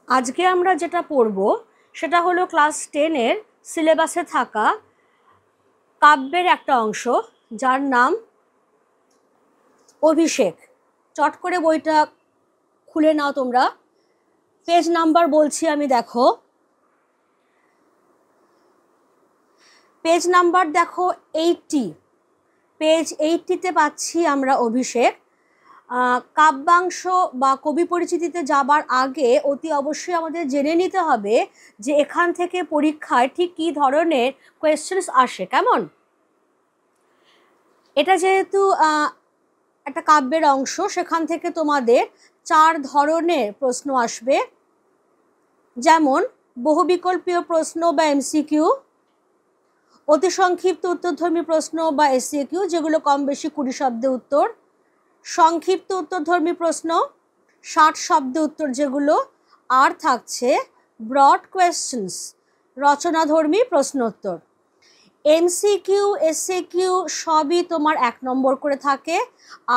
আজকে আমরা যেটা পড়ব সেটা হলো ক্লাস 10-এর সিলেবাসে থাকা কাব্যের একটা অংশ, যার নাম অভিষেক। চট করে বইটা খুলে নাও তোমরা। পেজ নাম্বার বলছি আমি, দেখো পেজ নাম্বার, দেখো 80, পেজ 80-তে পাচ্ছি আমরা অভিষেক। কাব্যাংশ বা কবি পরিচিতিতে যাবার আগে অতি অবশ্যই আমাদের জেনে নিতে হবে যে এখান থেকে পরীক্ষায় ঠিক কী ধরনের কোয়েশ্চেন্স আসে। কেমন? এটা যেহেতু একটা কাব্যের অংশ, সেখান থেকে তোমাদের 4 ধরনের প্রশ্ন আসবে, যেমন বহুবিকল্পীয় প্রশ্ন বা এমসিকিউ, অতি সংক্ষিপ্ত উত্তরধর্মী প্রশ্ন বা এসসিকিউ, যেগুলো কম বেশি 20 শব্দে উত্তর, সংক্ষিপ্ত উত্তরধর্মী প্রশ্ন 60 শব্দে উত্তর যেগুলো, আর থাকছে ব্রড কোয়েশ্চেন্স, রচনাধর্মী প্রশ্নোত্তর। এমসিকিউ এসসিকিউ সবই তোমার 1 নম্বর করে থাকে,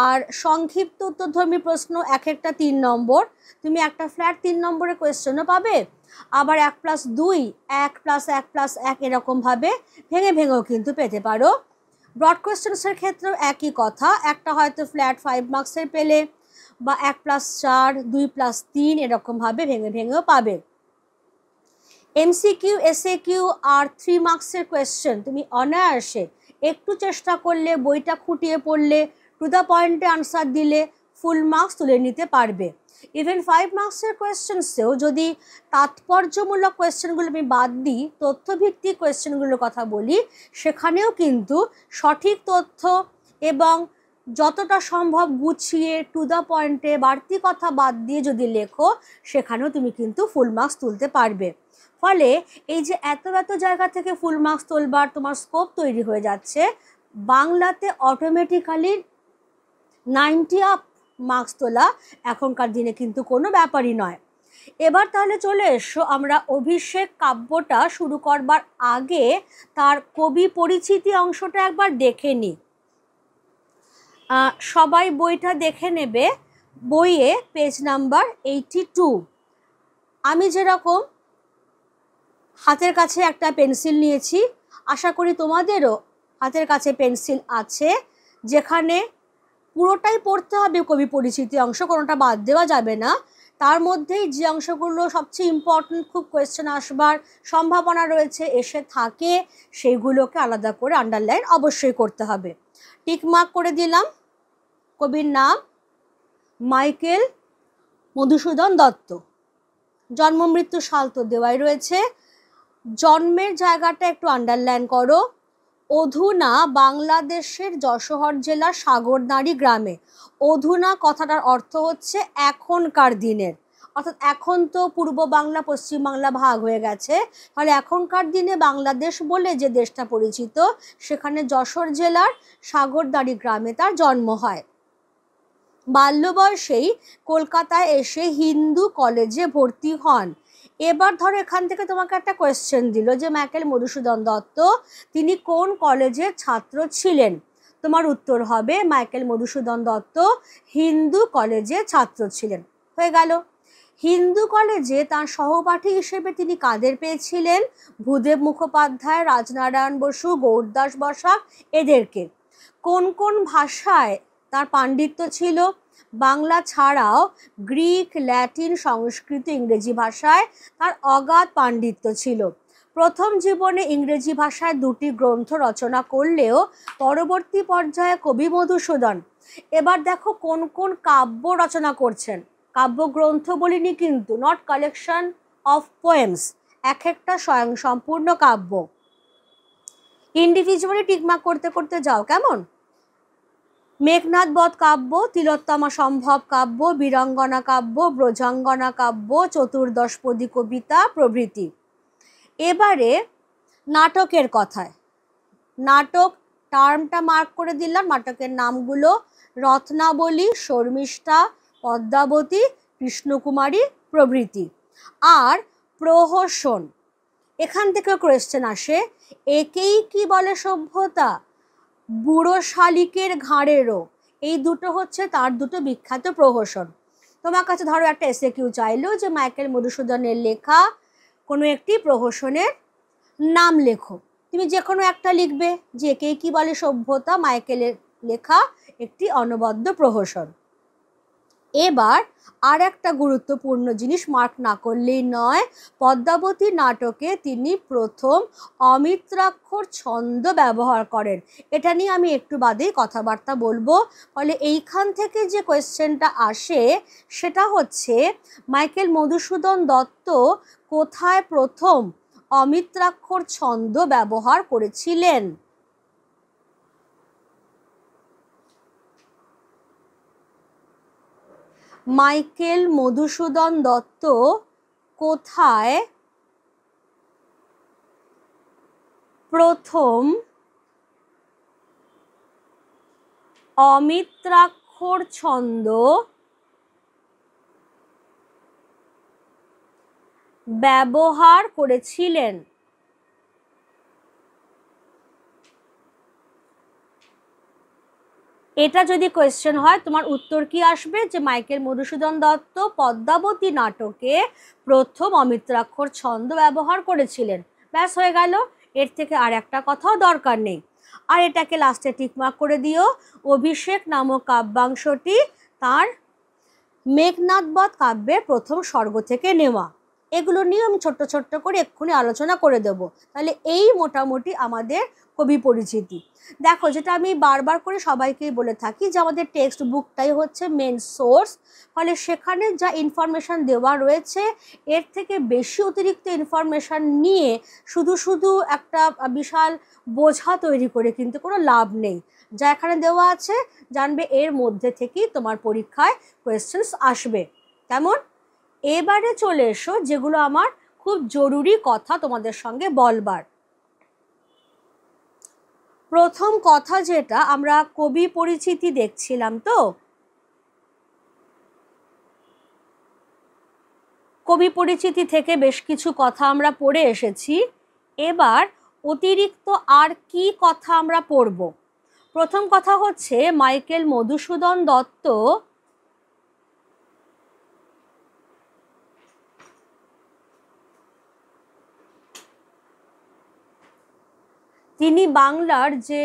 আর সংক্ষিপ্ত উত্তরধর্মী প্রশ্ন এক একটা 3 নম্বর। তুমি একটা ফ্ল্যাট 3 নম্বরের কোয়েশ্চেনও পাবে, আবার 1+2, 1+1+1 এরকমভাবে ভেঙে ভেঙেও কিন্তু পেতে পারো। ব্রড কোয়েশ্চেন্সের ক্ষেত্রেও একই কথা, একটা হয়তো ফ্ল্যাট 5 মার্কসের পেলে, বা 1+4, 2+3 এরকমভাবে ভেঙে ভেঙেও পাবে। এমসিকিউ এসএকিউ আর 3 মার্কসের কোয়েশ্চেন তুমি অনায়াসে একটু চেষ্টা করলে, বইটা খুঁটিয়ে পড়লে, টু দ্য পয়েন্টে আনসার দিলে ফুল মার্কস তুলে নিতে পারবে। ইভেন 5 মার্কসের কোয়েশ্চেন্সেও যদি তাৎপর্যমূলক কোয়েশ্চেনগুলো আমি বাদ দিই, তথ্যভিত্তিক কোয়েশ্চেনগুলোর কথা বলি, সেখানেও কিন্তু সঠিক তথ্য এবং যতটা সম্ভব গুছিয়ে টু দ্য পয়েন্টে বাড়তি কথা বাদ দিয়ে যদি লেখো, সেখানেও তুমি কিন্তু ফুল মার্কস তুলতে পারবে। ফলে এই যে এত এত জায়গা থেকে ফুল মার্কস তোলবার তোমার স্কোপ তৈরি হয়ে যাচ্ছে, বাংলাতে অটোমেটিক্যালি 90 আপ মার্কস তোলা এখনকার দিনে কিন্তু কোনো ব্যাপারই নয়। এবার তাহলে চলে এসো, আমরা অভিষেক কাব্যটা শুরু করবার আগে তার কবি পরিচিতি অংশটা একবার দেখে নিই। সবাই বইটা দেখে নেবে। বইয়ে পেজ নাম্বার 82। আমি যেরকম হাতের কাছে একটা পেন্সিল নিয়েছি, আশা করি তোমাদেরও হাতের কাছে পেন্সিল আছে, যেখানে পুরোটাই পড়তে হবে কবি পরিচিতি অংশ, কোনোটা বাদ দেওয়া যাবে না। তার মধ্যেই যে অংশগুলো সবচেয়ে ইম্পর্টেন্ট, খুব কোয়েশ্চেন আসবার সম্ভাবনা রয়েছে, এসে থাকে, সেইগুলোকে আলাদা করে আন্ডারলাইন অবশ্যই করতে হবে। টিকমার্ক করে দিলাম। কবির নাম মাইকেল মধুসূদন দত্ত। জন্ম মৃত্যু সাল তো দেওয়াই রয়েছে, জন্মের জায়গাটা একটু আন্ডারলাইন করো। অধুনা বাংলাদেশের যশোহর জেলার সাগরনাড়ী গ্রামে। অধুনা কথাটার অর্থ হচ্ছে এখনকার দিনের, অর্থাৎ এখন তো পূর্ব বাংলা পশ্চিম বাংলা ভাগ হয়ে গেছে, ফলে এখনকার দিনে বাংলাদেশ বলে যে দেশটা পরিচিত, সেখানে যশোর জেলার সাগরনাড়ী গ্রামে তার জন্ম হয়। বাল্য বয়সেই কলকাতায় এসে হিন্দু কলেজে ভর্তি হন। এবার ধরো এখান থেকে তোমাকে একটা কোয়েশ্চেন দিল যে মাইকেল মধুসূদন দত্ত তিনি কোন কলেজের ছাত্র ছিলেন। তোমার উত্তর হবে মাইকেল মধুসূদন দত্ত হিন্দু কলেজের ছাত্র ছিলেন। হয়ে গেল। হিন্দু কলেজে তার সহপাঠী হিসেবে তিনি কাদের পেয়েছিলেন? ভূদেব মুখোপাধ্যায়, রাজনারায়ণ বসু, গৌরদাস বসাক, এদেরকে। কোন কোন ভাষায় তার পাণ্ডিত্য ছিল? বাংলা ছাড়াও গ্রিক, ল্যাটিন, সংস্কৃত, ইংরেজি ভাষায় তার অগাধ পাণ্ডিত্য ছিল। প্রথম জীবনে ইংরেজি ভাষায় 2টি গ্রন্থ রচনা করলেও পরবর্তী পর্যায়ে কবি মধুসূদন, এবার দেখো কোন কোন কাব্য রচনা করছেন। কাব্যগ্রন্থ বলিনি কিন্তু, নট কালেকশন অফ পোয়েমস, এক একটা স্বয়ং সম্পূর্ণ কাব্য। ইন্ডিভিজুয়ালি টিকমার্ক করতে করতে যাও, কেমন? মেঘনাদ বধ কাব্য, তিলোত্তমা সম্ভব কাব্য, বীরাঙ্গনা কাব্য, ব্রজাঙ্গনা কাব্য, চতুর্দশপদী কবিতা প্রভৃতি। এবারে নাটকের কথায়, নাটক টার্মটা মার্ক করে দিলাম। নাটকের নামগুলো রত্নাবলী, শর্মিষ্ঠা, পদ্মাবতী, কৃষ্ণকুমারী প্রভৃতি। আর প্রহসন, এখান থেকে কোয়েশ্চেন আসে, একেই কি বলে সভ্যতা? বুড়ো শালিকের ঘাড়েরও, এই দুটো হচ্ছে তার দুটো বিখ্যাত প্রহসন। তোমার কাছে ধরো একটা এসএকিউ চাইলো যে মাইকেল মধুসূদনের লেখা কোনো একটি প্রহসনের নাম লেখো। তুমি যে কোনো একটা লিখবে, যে কে কি বলে সভ্যতা মাইকেলের লেখা একটি অনবদ্য প্রহসন। এবার আর একটা গুরুত্বপূর্ণ জিনিস মার্ক না করলেই নয়, পদ্মাবতী নাটকে তিনি প্রথম অমিত্রাক্ষর ছন্দ ব্যবহার করেন। এটা নিয়ে আমি একটু বাদেই কথাবার্তা বলবো। ফলে এইখান থেকে যে কোয়েশ্চেনটা আসে সেটা হচ্ছে মাইকেল মধুসূদন দত্ত কোথায় প্রথম অমিত্রাক্ষর ছন্দ ব্যবহার করেছিলেন। মাইকেল মধুসূদন দত্ত কোথায় প্রথম অমিত্রাক্ষর ছন্দ ব্যবহার করেছিলেন। এটা যদি কোয়েশ্চেন হয় তোমার উত্তর কি আসবে, যে মাইকেল মধুসূদন দত্ত পদ্মাবতী নাটকে প্রথম অমিত্রাক্ষর ছন্দ ব্যবহার করেছিলেন। ব্যাস হয়ে গেল, এর থেকে আর একটা কথাও দরকার নেই। আর এটাকে লাস্টে টিকমার্ক করে দিও, অভিষেক নামক কাব্যাংশটি তার মেঘনাদবধ কাব্যের প্রথম স্বর্গ থেকে নেওয়া। এগুলো নিয়ে আমি ছোট্ট ছোট্ট করে এক্ষুনি আলোচনা করে দেব। তাহলে এই মোটামুটি আমাদের কবি পরিচিতি। দেখো, যেটা আমি বারবার করে সবাইকেই বলে থাকি যে আমাদের টেক্সট বুকটাই হচ্ছে মেন সোর্স। ফলে সেখানে যা ইনফরমেশান দেওয়া রয়েছে এর থেকে বেশি অতিরিক্ত ইনফরমেশান নিয়ে শুধু শুধু একটা বিশাল বোঝা তৈরি করে কিন্তু কোনো লাভ নেই। যা এখানে দেওয়া আছে জানবে এর মধ্যে থেকেই তোমার পরীক্ষায় কোয়েশ্চেন্স আসবে। কেমন? এবারে চলে এসো যেগুলো আমার খুব জরুরি কথা তোমাদের সঙ্গে বলবার। প্রথম কথা যেটা, আমরা কবি পরিচিতি দেখছিলাম, তো কবি পরিচিতি থেকে বেশ কিছু কথা আমরা পড়ে এসেছি। এবার অতিরিক্ত আর কি কথা আমরা পড়ব? প্রথম কথা হচ্ছে মাইকেল মধুসূদন দত্ত তিনি বাংলার যে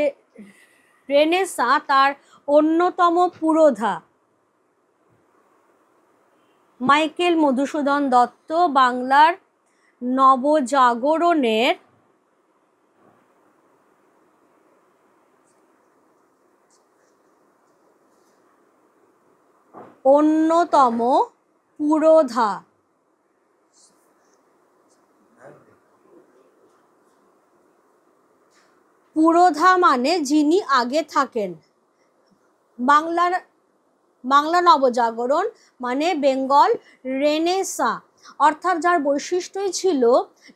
রেনেসাঁ তার অন্যতম পুরোধা। মাইকেল মধুসূদন দত্ত বাংলার নবজাগরণের অন্যতম পুরোধা। পুরোধা মানে যিনি আগে থাকেন। বাংলা নবজাগরণ মানে বেঙ্গল রেনেসাঁ, অর্থাৎ যার বৈশিষ্ট্যই ছিল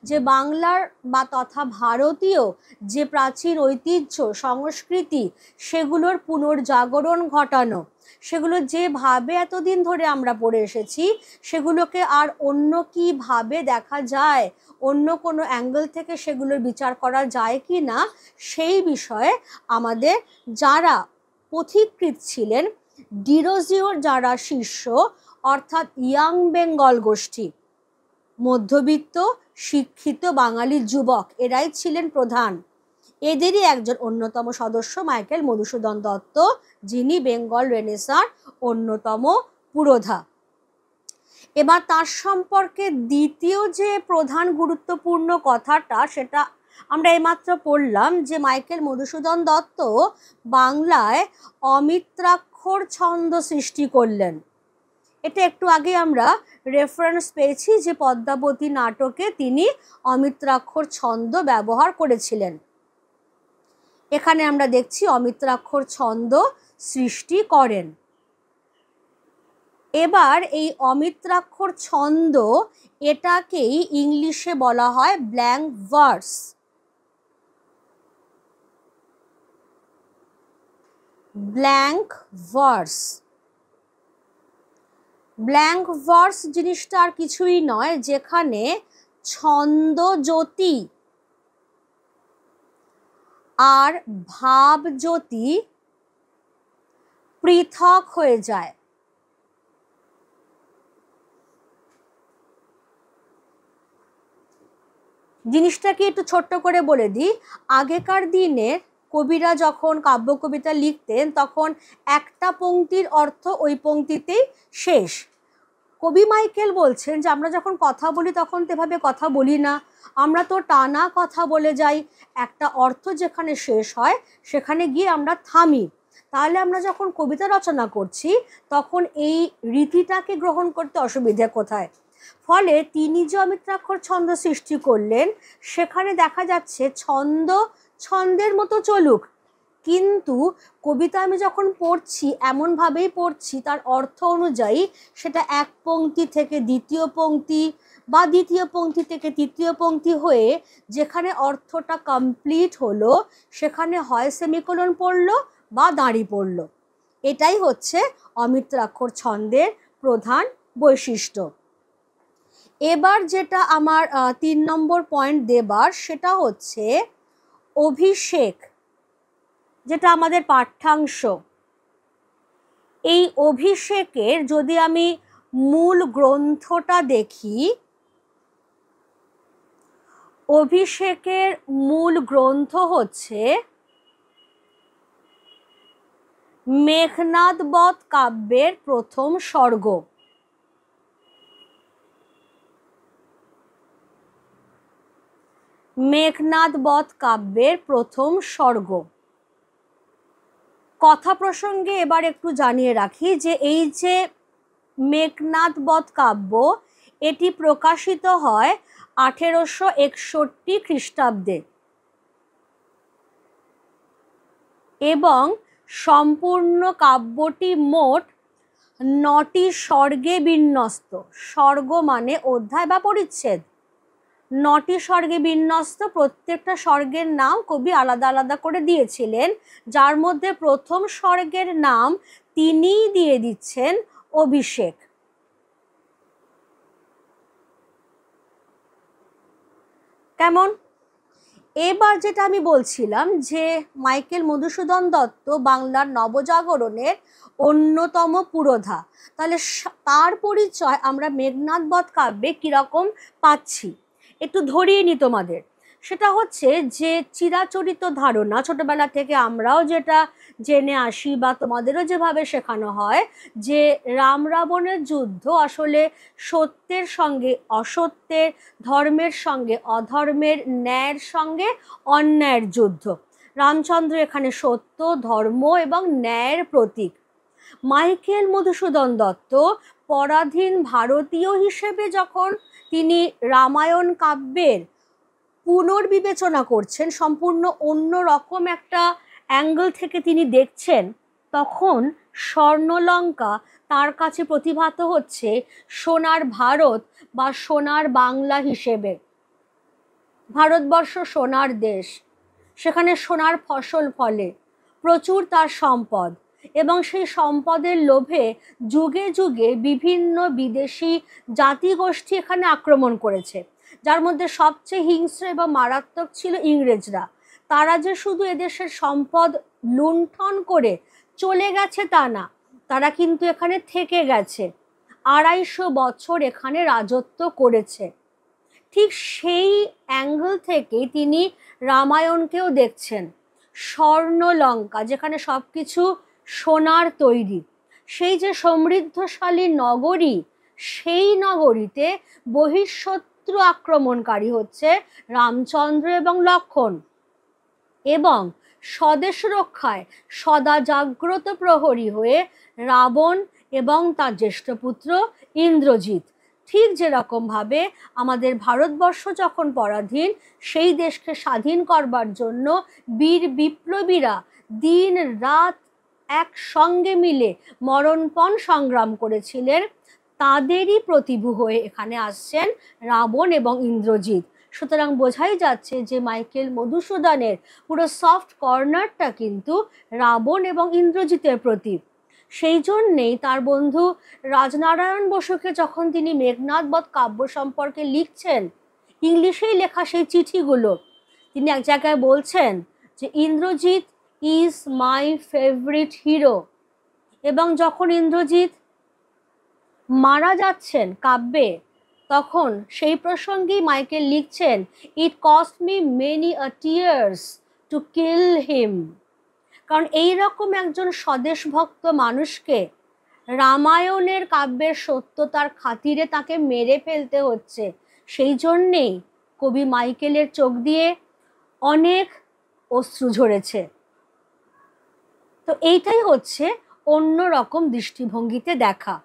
যে বাংলার বা তথা ভারতীয় যে প্রাচীন ঐতিহ্য সংস্কৃতি সেগুলোর পুনর্জাগরণ ঘটানো। সেগুলো যেভাবে এতদিন ধরে আমরা পড়ে এসেছি সেগুলোকে আর অন্য কীভাবে দেখা যায়, অন্য কোনো অ্যাঙ্গেল থেকে সেগুলোর বিচার করা যায় কি না, সেই বিষয়ে আমাদের যারা পথিকৃৎ ছিলেন, ডিরোজিওর যারা শিষ্য অর্থাৎ ইয়াং বেঙ্গল গোষ্ঠী, মধ্যবিত্ত শিক্ষিত বাঙালি যুবক, এরাই ছিলেন প্রধান। এদেরই একজন অন্যতম সদস্য মাইকেল মধুসূদন দত্ত, যিনি বেঙ্গল রেনেসাঁর অন্যতম পুরোধা। এবার তার সম্পর্কে দ্বিতীয় যে প্রধান গুরুত্বপূর্ণ কথাটা সেটা আমরা এইমাত্র পড়লাম, যে মাইকেল মধুসূদন দত্ত বাংলায় অমিত্রাক্ষর ছন্দ সৃষ্টি করলেন। এটা একটু আগে আমরা রেফারেন্স পেয়েছি যে পদ্মাবতী নাটকে তিনি অমিত্রাক্ষর ছন্দ ব্যবহার করেছিলেন। এখানে আমরা দেখছি অমিত্রাক্ষর ছন্দ সৃষ্টি করেন। এবার এই অমিত্রাক্ষর ছন্দ, এটাকেই ইংলিশে বলা হয় blank verse. Blank verse. Blank verse জিনিসটা আর কিছুই নয়, যেখানে ছন্দজ্যোতি আর ভাবজ্যোতি পৃথক হয়ে যায়। জিনিসটাকে একটু ছোট্ট করে বলে দিই, আগেকার দিনের কবিরা যখন কাব্য কবিতা লিখতেন তখন একটা পংক্তির অর্থ ওই পংক্তিতেই শেষ। কবি মাইকেল বলছেন যে আমরা যখন কথা বলি তখন তো এভাবে কথা বলি না, আমরা তো টানা কথা বলে যাই, একটা অর্থ যেখানে শেষ হয় সেখানে গিয়ে আমরা থামি। তাহলে আমরা যখন কবিতা রচনা করছি তখন এই রীতিটাকে গ্রহণ করতে অসুবিধে কোথায়? ফলে তিনি যে অমিত্রাক্ষর ছন্দ সৃষ্টি করলেন সেখানে দেখা যাচ্ছে ছন্দ ছন্দের মতো চলুক, কিন্তু কবিতা আমি যখন পড়ছি এমনভাবেই পড়ছি তার অর্থ অনুযায়ী, সেটা এক পংক্তি থেকে দ্বিতীয় পংক্তি বা দ্বিতীয় পংক্তি থেকে তৃতীয় পংক্তি হয়ে যেখানে অর্থটা কমপ্লিট হলো সেখানে হয় সেমিকোলন পড়লো বা দাঁড়ি পড়লো। এটাই হচ্ছে অমিত্রাক্ষর ছন্দের প্রধান বৈশিষ্ট্য। এবার যেটা আমার 3 নম্বর পয়েন্ট দেবার সেটা হচ্ছে অভিষেক, যেটা আমাদের পাঠ্যাংশ। এই অভিষেকের যদি আমি মূল গ্রন্থটা দেখি, অভিষেকের মূল গ্রন্থ হচ্ছে মেঘনাদ বধ কাব্যের প্রথম সর্গ। মেঘনাদ বধ কাব্যের প্রথম সর্গ। কথা প্রসঙ্গে এবার একটু জানিয়ে রাখি যে এই যে মেঘনাদ বধ কাব্য এটি প্রকাশিত হয় 1861 খ্রিস্টাব্দে এবং সম্পূর্ণ কাব্যটি মোট 9টি সর্গে বিন্যস্ত। সর্গ মানে অধ্যায় বা পরিচ্ছেদ। 9টি সর্গে বিন্যস্ত, প্রত্যেকটা সর্গের নাম কবি আলাদা আলাদা করে দিয়েছিলেন, যার মধ্যে প্রথম সর্গের নাম তিনিই দিয়ে দিচ্ছেন অভিষেক। কেমন? এবার যেটা আমি বলছিলাম যে মাইকেল মধুসূদন দত্ত বাংলার নবজাগরণের অন্যতম পুরোধা, তাহলে তার পরিচয় আমরা মেঘনাদ বধ কাব্যে কীরকম পাচ্ছি একটু ধরিয়ে নি তোমাদের। সেটা হচ্ছে যে চিরাচরিত ধারণা, ছোটবেলা থেকে আমরাও যেটা জেনে আসি বা তোমাদেরও যেভাবে শেখানো হয় যে রাম রাবণের যুদ্ধ আসলে সত্যের সঙ্গে অসত্যের, ধর্মের সঙ্গে অধর্মের, ন্যায়ের সঙ্গে অন্যায়ের যুদ্ধ। রামচন্দ্র এখানে সত্য, ধর্ম এবং ন্যায়ের প্রতীক। মাইকেল মধুসূদন দত্ত পরাধীন ভারতীয় হিসেবে যখন তিনি রামায়ণ কাব্যের পুনর্বিবেচনা করছেন, সম্পূর্ণ অন্য রকম একটা অ্যাঙ্গেল থেকে তিনি দেখছেন, তখন স্বর্ণলঙ্কা তার কাছে প্রতিভাত হচ্ছে সোনার ভারত বা সোনার বাংলা হিসেবে। ভারতবর্ষ সোনার দেশ, সেখানে সোনার ফসল ফলে, প্রচুর তার সম্পদ, এবং সেই সম্পদের লোভে যুগে যুগে বিভিন্ন বিদেশি জাতিগোষ্ঠী এখানে আক্রমণ করেছে, যার মধ্যে সবচেয়ে হিংস্র এবং মারাত্মক ছিল ইংরেজরা। তারা যে শুধু এদেশের সম্পদ লুণ্ঠন করে চলে গেছে তা না, তারা কিন্তু এখানে থেকে গেছে, 250 বছর এখানে রাজত্ব করেছে। ঠিক সেই অ্যাঙ্গেল থেকে তিনি রামায়ণকেও দেখছেন, স্বর্ণলঙ্কা যেখানে সব কিছু সোনার তৈরি, সেই যে সমৃদ্ধশালী নগরী, সেই নগরীতে বহিঃশত্রু আক্রমণকারী হচ্ছে রামচন্দ্র এবং লক্ষ্মণ, এবং স্বদেশ রক্ষায় সদা জাগ্রত প্রহরী হয়ে রাবণ এবং তার জ্যেষ্ঠ পুত্র ইন্দ্রজিৎ। ঠিক যেরকমভাবে আমাদের ভারতবর্ষ যখন পরাধীন, সেই দেশকে স্বাধীন করবার জন্য বীর বিপ্লবীরা দিন রাত একসঙ্গে মিলে মরণপণ সংগ্রাম করেছিলেন, তাদেরই প্রতিভু হয়ে এখানে আসছেন রাবণ এবং ইন্দ্রজিৎ। সুতরাং বোঝাই যাচ্ছে যে মাইকেল মধুসূদনের পুরো সফট কর্নারটা কিন্তু রাবণ এবং ইন্দ্রজিতের প্রতি। সেই জন্যেই তার বন্ধু রাজনারায়ণ বসুকে যখন তিনি মেঘনাদ বধ কাব্য সম্পর্কে লিখছেন, ইংলিশেই লেখা সেই চিঠিগুলো, তিনি এক জায়গায় বলছেন যে Indrajit is my favourite hero. এবং যখন ইন্দ্রজিৎ মারা যাচ্ছেন কাব্যে, তখন সেই প্রসঙ্গেই মাইকেল লিখছেন, it cost me many a tears to kill him. কারণ এইরকম একজন স্বদেশভক্ত মানুষকে রামায়ণের কাব্যের সত্যতার খাতিরে তাকে মেরে ফেলতে হচ্ছে। সেই জন্যেই কবি মাইকেলের চোখ দিয়ে অনেক অশ্রু ঝরেছে। তো এইটাই হচ্ছে অন্য রকম দৃষ্টিভঙ্গিতে দেখা।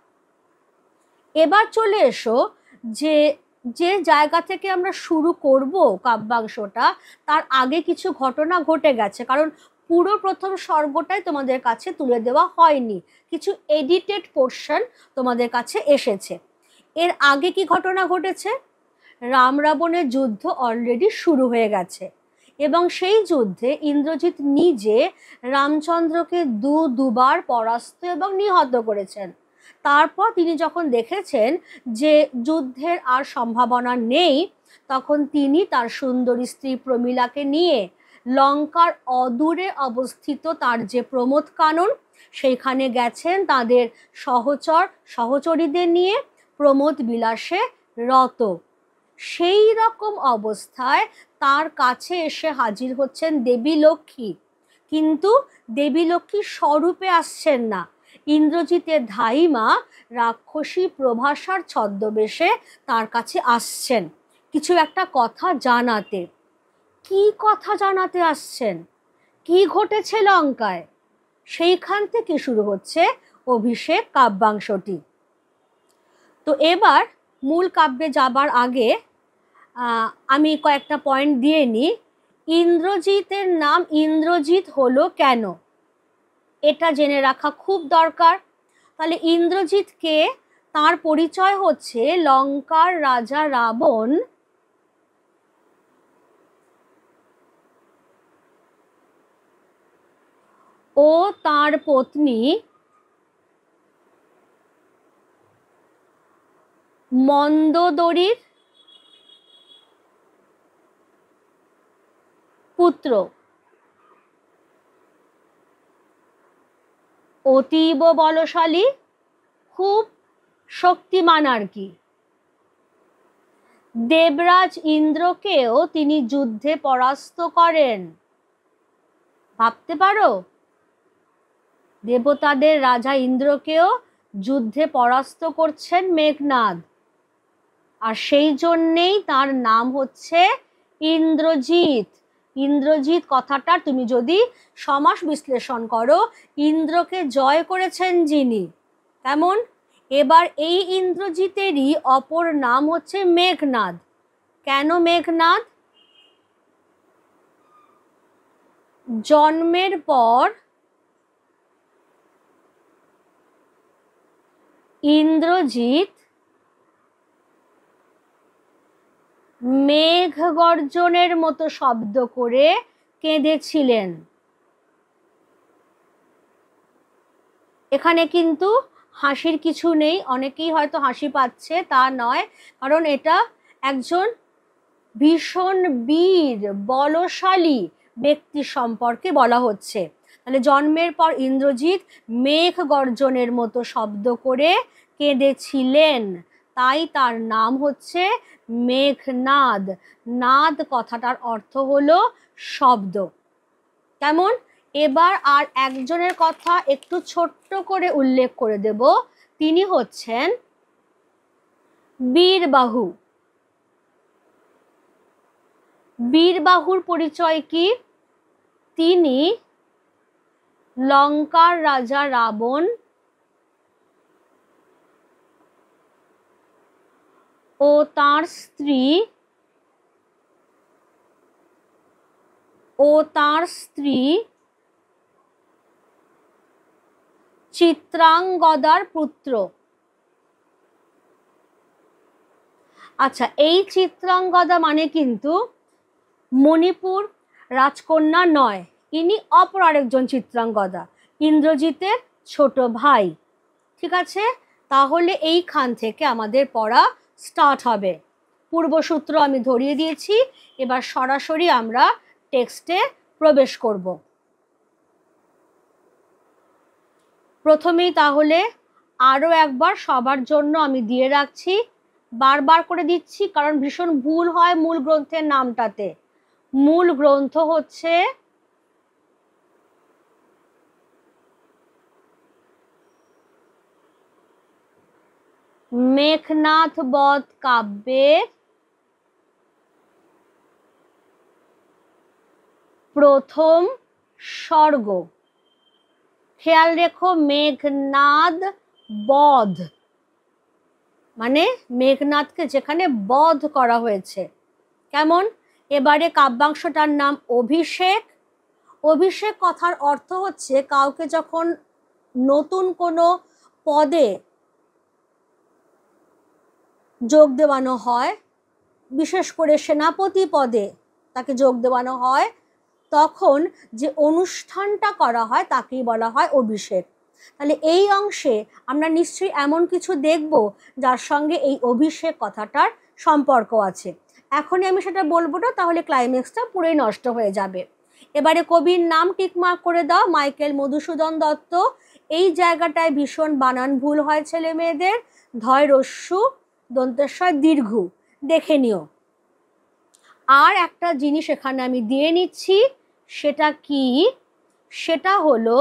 এবার চলে এসো যে যে জায়গা থেকে আমরা শুরু করব কাব্যাংশটা, তার আগে কিছু ঘটনা ঘটে গেছে, কারণ পুরো প্রথম স্বর্গটাই তোমাদের কাছে তুলে দেওয়া হয়নি, কিছু এডিটেড পোর্শন তোমাদের কাছে এসেছে। এর আগে কি ঘটনা ঘটেছে? রাম রাবণের যুদ্ধ অলরেডি শুরু হয়ে গেছে এবং সেই যুদ্ধে ইন্দ্রজিৎ নিজে রামচন্দ্রকে দুবার পরাস্ত এবং নিহত করেছেন। তারপর তিনি যখন দেখেছেন যে যুদ্ধের আর সম্ভাবনা নেই, তখন তিনি তার সুন্দরী স্ত্রী প্রমীলাকে নিয়ে লঙ্কার অদূরে অবস্থিত তার যে প্রমোদ কানন, সেইখানে গেছেন তাদের সহচরীদের নিয়ে প্রমোদ বিলাসে রত। সেই রকম অবস্থায় তার কাছে এসে হাজির হচ্ছেন দেবী লক্ষ্মী, কিন্তু দেবী লক্ষ্মী স্বরূপে আসছেন না, ইন্দ্রজিতের ধাইমা রাক্ষসী প্রভাসার ছদ্মবেশে তার কাছে আসছেন কিছু একটা কথা জানাতে। কি কথা জানাতে আসছেন? কি ঘটেছে লঙ্কায়? সেইখান থেকে শুরু হচ্ছে অভিষেক কাব্যাংশটি। তো এবার মূল কাব্যে যাবার আগে আমি কয়েকটা পয়েন্ট দিয়ে নিই। ইন্দ্রজিতের নাম ইন্দ্রজিৎ হলো কেন, এটা জেনে রাখা খুব দরকার। তাহলে ইন্দ্রজিৎ কে? তার পরিচয় হচ্ছে লঙ্কার রাজা রাবণ ও তার পত্নী মন্দোদরীর পুত্র, অতীব বলশালী, খুব শক্তিমান আর কি। দেবরাজ ইন্দ্রকেও তিনি যুদ্ধে পরাস্ত করেন। ভাবতে পারো, দেবতাদের রাজা ইন্দ্রকেও যুদ্ধে পরাস্ত করছেন মেঘনাদ, আর সেই জন্যেই তার নাম হচ্ছে ইন্দ্রজিৎ। ইন্দ্রজিৎ কথাটার তুমি যদি সমাস বিশ্লেষণ করো, ইন্দ্রকে জয় করেছেন যিনি, তেমন এবার এই ইন্দ্রজিতেরই অপর নাম হচ্ছে মেঘনাদ। কেন মেঘনাদ? জন্মের পর ইন্দ্রজিৎ মেঘ গর্জনের মতো শব্দ করে কেঁদেছিলেন। এখানে কিন্তু হাসির কিছু নেই, অনেকেই হয়তো হাসি পাচ্ছে, তা নয়, কারণ এটা একজন ভীষণ বীর বলশালী ব্যক্তি সম্পর্কে বলা হচ্ছে। তাহলে জন্মের পর ইন্দ্রজিৎ মেঘ গর্জনের মতো শব্দ করে কেঁদেছিলেন, তাই তার নাম হচ্ছে মেঘনাদ। নাদ কথাটার অর্থ হলো শব্দ। কেমন? এবার আর একজনের কথা একটু ছোট্ট করে উল্লেখ করে দেব, তিনি হচ্ছেন বীরবাহু। বীরবাহুর পরিচয় কি? তিনি লঙ্কার রাজা রাবণ ও তার স্ত্রী চিত্রাঙ্গদার পুত্র। আচ্ছা, এই চিত্রাঙ্গদা মানে কিন্তু মণিপুর রাজকন্যা নয়, ইনি অপর আরেকজন চিত্রাঙ্গদা, ইন্দ্রজিতের ছোট ভাই। ঠিক আছে, তাহলে এইখান থেকে আমাদের পড়া স্টার্ট হবে। পূর্বসূত্র আমি ধরিয়ে দিয়েছি, এবার সরাসরি আমরা টেক্সটে প্রবেশ করব। প্রথমেই তাহলে আরও একবার সবার জন্য আমি দিয়ে রাখছি বারবার করে দিচ্ছি কারণ ভীষণ ভুল হয় মূল গ্রন্থের নামটাতে। মূল গ্রন্থ হচ্ছে মেঘনাদ বধ কাব্যের প্রথম সর্গ। খেয়াল রেখো, মেঘনাদ বধ মানে মেঘনাদকে যেখানে বধ করা হয়েছে। কেমন? এবারে কাব্যাংশটার নাম অভিষেক। অভিষেক কথার অর্থ হচ্ছে কাউকে যখন নতুন কোনো পদে যোগ দেওয়ানো হয়, বিশেষ করে সেনাপতি পদে তাকে যোগ দেওয়ানো হয়, তখন যে অনুষ্ঠানটা করা হয় তাকেই বলা হয় অভিষেক। তাহলে এই অংশে আমরা নিশ্চয়ই এমন কিছু দেখব যার সঙ্গে এই অভিষেক কথাটার সম্পর্ক আছে। এখনই আমি সেটা বলবো না, তাহলে ক্লাইম্যাক্সটা পুরোই নষ্ট হয়ে যাবে। এবারে কবির নাম টিকমার্ক করে দাও, মাইকেল মধুসূদন দত্ত। এই জায়গাটায় ভীষণ বানান ভুল হয় ছেলে মেয়েদের, ধয় রস্যু দন্তেশ্বর দীর্ঘ, দেখে নিও। আর একটা জিনিস এখানে আমি দিয়ে নিচ্ছি, সেটা কি? সেটা হলো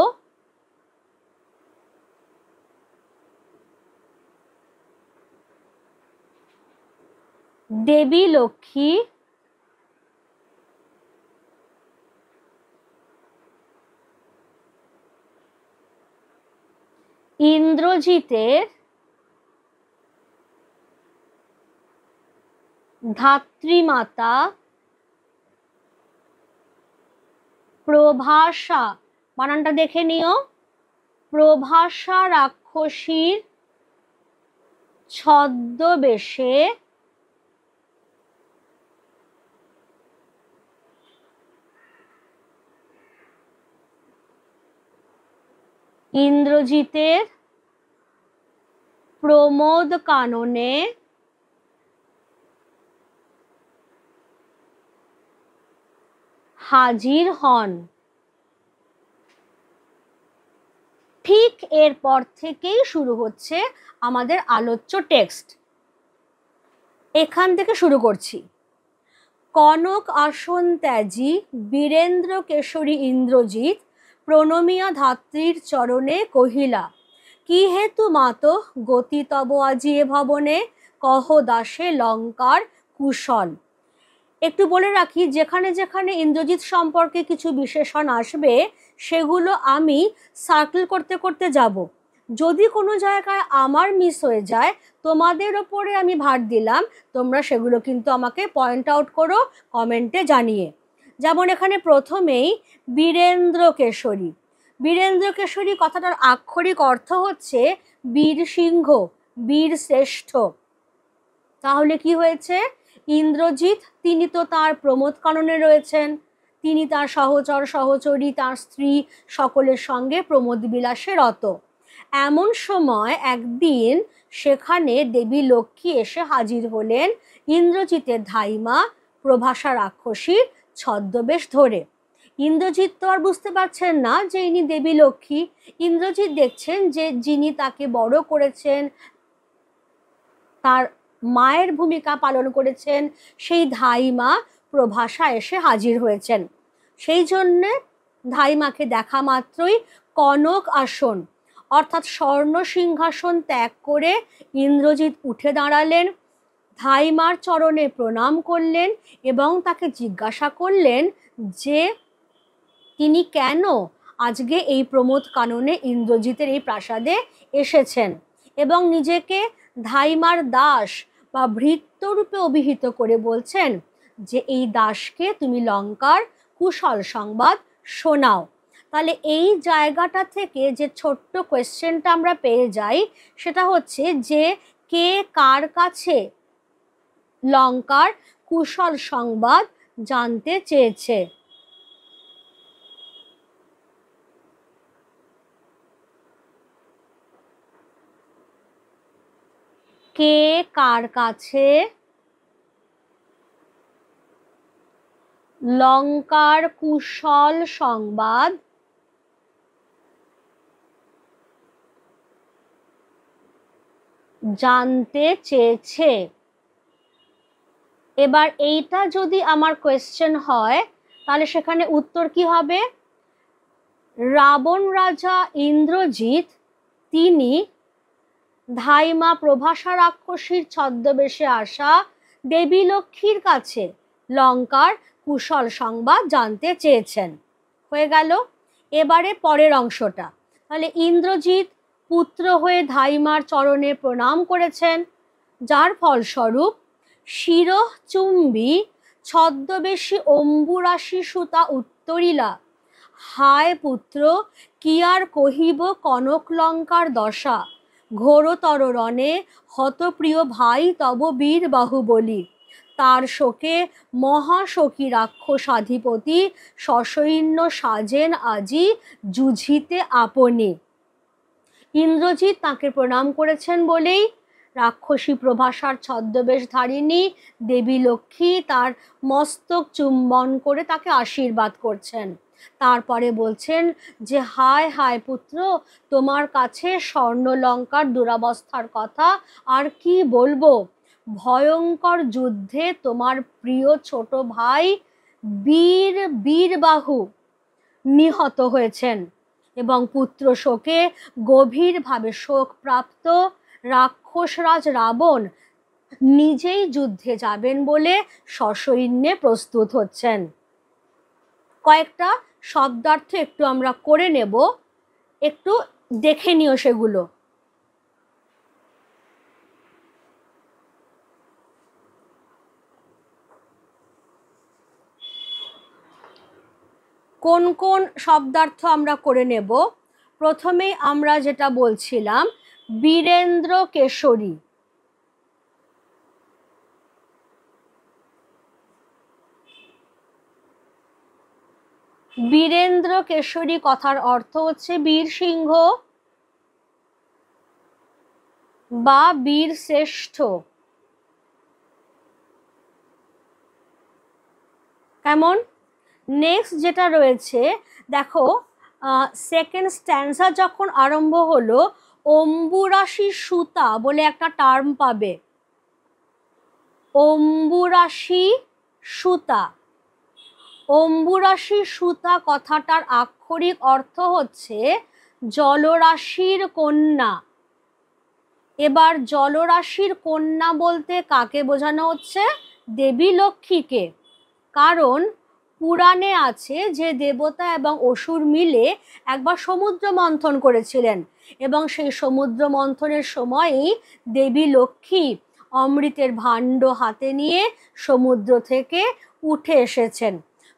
দেবী লক্ষ্মী ইন্দ্রজিতের ধাত্রীমাতা প্রভাষা, বানানটা দেখে নিও, প্রভাষা রাক্ষসীর ছদ্মবেশে ইন্দ্রজিতের প্রমোদ কাননে হাজির হন। ঠিক এরপর থেকেই শুরু হচ্ছে আমাদের আলোচ্য টেক্সট। এখান থেকে শুরু করছি। কনক আসন ত্যাজি বীরেন্দ্র কেশরী ইন্দ্রজিৎ প্রণমিয়া ধাত্রীর চরণে কহিলা, কি হেতু মাত গতি তব আজিয়ে ভবনে, কহ দাসে লঙ্কার কুশল। একটু বলে রাখি, যেখানে যেখানে ইন্দ্রজিৎ সম্পর্কে কিছু বিশেষণ আসবে সেগুলো আমি সার্কেল করতে করতে যাব। যদি কোনো জায়গায় আমার মিস হয়ে যায়, তোমাদের ওপরে আমি ভার দিলাম, তোমরা সেগুলো কিন্তু আমাকে পয়েন্ট আউট করো কমেন্টে জানিয়ে। যেমন এখানে প্রথমেই বীরেন্দ্র কেশরী। বীরেন্দ্র কেশরী কথাটার আক্ষরিক অর্থ হচ্ছে বীর সিংহ, বীর শ্রেষ্ঠ। তাহলে কি হয়েছে? ইন্দ্রজিৎ তিনি তো তার প্রমোদ কাননে রয়েছেন, তিনি তার সহচর সহচরী তার স্ত্রী সকলের সঙ্গে প্রমোদ বিলাসে রত। এমন সময় একদিন সেখানে দেবী লক্ষ্মী এসে হাজির হলেন ইন্দ্রজিতের ধাইমা প্রভাষা রাক্ষসীর ছদ্মবেশ ধরে। ইন্দ্রজিৎ তো আর বুঝতে পারছেন না যে ইনি দেবী লক্ষ্মী। ইন্দ্রজিৎ দেখছেন যে যিনি তাকে বড় করেছেন, তার মায়ের ভূমিকা পালন করেছেন, সেই ধাইমা প্রভাষা এসে হাজির হয়েছেন। সেই জন্যে ধাইমাকে দেখা মাত্রই কনক আসন অর্থাৎ স্বর্ণ সিংহাসন ত্যাগ করে ইন্দ্রজিৎ উঠে দাঁড়ালেন, ধাইমার চরণে প্রণাম করলেন এবং তাকে জিজ্ঞাসা করলেন যে তিনি কেন আজকে এই প্রমোদ কাননে ইন্দ্রজিতের এই প্রাসাদে এসেছেন, এবং নিজেকে ধাইমার দাস বা ভৃত্যরূপে অভিহিত করে বলছেন যে এই দাসকে তুমি লঙ্কার কুশল সংবাদ শোনাও। তাহলে এই জায়গাটা থেকে যে ছোট্ট কোয়েশ্চেনটা আমরা পেয়ে যাই সেটা হচ্ছে যে কে কার কাছে লঙ্কার কুশল সংবাদ জানতে চেয়েছে। কে কার কাছে লঙ্কার কুশল সংবাদ জানতে চেয়েছে। এবার এইটা যদি আমার কোয়েশ্চেন হয় তাহলে সেখানে উত্তর কি হবে? রাবণ রাজা ইন্দ্রজিৎ তিনি ধাইমা প্রভাসা রাক্ষসীর ছদ্মবেশে আসা দেবী লক্ষ্মীর কাছে লঙ্কার কুশল সংবাদ জানতে চেয়েছেন। হয়ে গেল। এবারে পরের অংশটা, তাহলে ইন্দ্রজিৎ পুত্র হয়ে ধাইমার চরণে প্রণাম করেছেন, যার ফলস্বরূপ শিরচুম্বী ছদ্মবেশী অম্বুরাশি সুতা উত্তরিলা, হায় পুত্র কি আর কহিব কনক লঙ্কার দশা, ঘোরতর রণে হতপ্রিয় ভাই তব বীর বাহুবলী, তার শোকে মহাশোকী রাক্ষসাধিপতি সসৈন্য সাজেন আজি যুঝিতে আপনি। ইন্দ্রজিৎ তাকে প্রণাম করেছেন বলেই রাক্ষসী প্রভাসার ছদ্মবেশ ধারিণী দেবী লক্ষ্মী তার মস্তক চুম্বন করে তাকে আশীর্বাদ করছেন। তারপরে বলছেন যে হায় হায় পুত্র, তোমার কাছে স্বর্ণলঙ্কার দুরবস্থার কথা আর কি বলবো, ভয়ঙ্কর যুদ্ধে তোমার প্রিয় ছোট ভাই বীরবাহু নিহত হয়েছেন এবং পুত্র শোকে গভীরভাবে শোকপ্রাপ্ত রাক্ষসরাজ রাবণ নিজেই যুদ্ধে যাবেন বলে সসৈন্যে প্রস্তুত হচ্ছেন। কয়েকটা শব্দার্থ একটু আমরা করে নেব, একটু দেখে নিও সেগুলো। কোন কোন শব্দার্থ আমরা করে নেব? প্রথমেই আমরা যেটা বলছিলাম বীরেন্দ্র কেশরী, বীরেন্দ্র কেশরী কথার অর্থ হচ্ছে বীর সিংহ বা বীর শ্রেষ্ঠ। কেমন? নেক্সট যেটা রয়েছে দেখো, সেকেন্ড স্ট্যান্সা যখন আরম্ভ হলো, অম্বুরাশি সুতা বলে একটা টার্ম পাবে। অম্বুরাশি সুতা, অম্বুরাশি সুতা কথাটার আক্ষরিক অর্থ হচ্ছে জলরাশির কন্যা। এবার জলরাশির কন্যা বলতে কাকে বোঝানো হচ্ছে? দেবী লক্ষ্মীকে। কারণ পুরাণে আছে যে দেবতা এবং অসুর মিলে একবার সমুদ্র মন্থন করেছিলেন এবং সেই সমুদ্র মন্থনের সময়ই দেবী লক্ষ্মী অমৃতের ভাণ্ড হাতে নিয়ে সমুদ্র থেকে উঠে এসেছেন।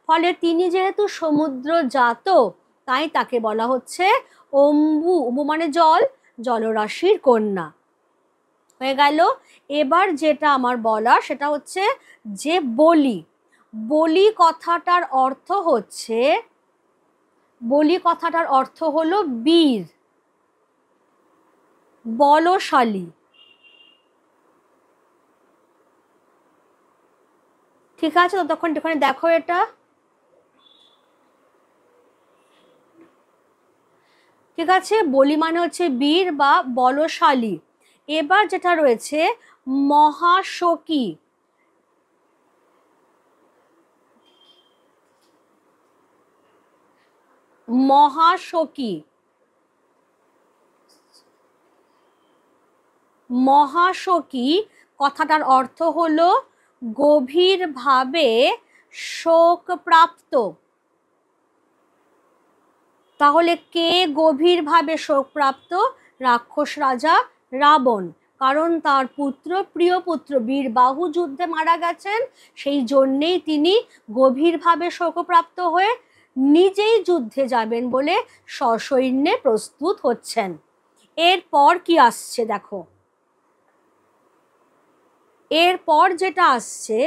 ফলে তিনি যেহেতু সমুদ্রজাত, তাই তাকে বলা হচ্ছে অম্বু, অম্বু মানে জল, জলরাশির কন্যা। হয়ে গেল। এবার যেটা আমার বলার সেটা হচ্ছে যে বলি, বলি কথাটার অর্থ হচ্ছে, বলি কথাটার অর্থ হলো বীর, বলশালী। ঠিক আছে, ততক্ষণ এখানে দেখো এটা। ঠিক আছে, বলি মানে হচ্ছে বীর বা বলশালী। এবার যেটা রয়েছে মহাশোকী, মহাশোকী, মহাশোকী কথাটার অর্থ হলো গভীরভাবে শোকপ্রাপ্ত। তাহলে কে গভীরভাবে শোকপ্রাপ্ত? রাক্ষস রাজা রাবণ, কারণ তার পুত্র, প্রিয় পুত্র বীরবাহু যুদ্ধে মারা গেছেন, সেই জন্যেই তিনি গভীরভাবে শোকপ্রাপ্ত হয়ে নিজেই যুদ্ধে যাবেন বলে সসৈন্যে প্রস্তুত হচ্ছেন। এরপর কি আসছে দেখো, এরপর যেটা আসছে,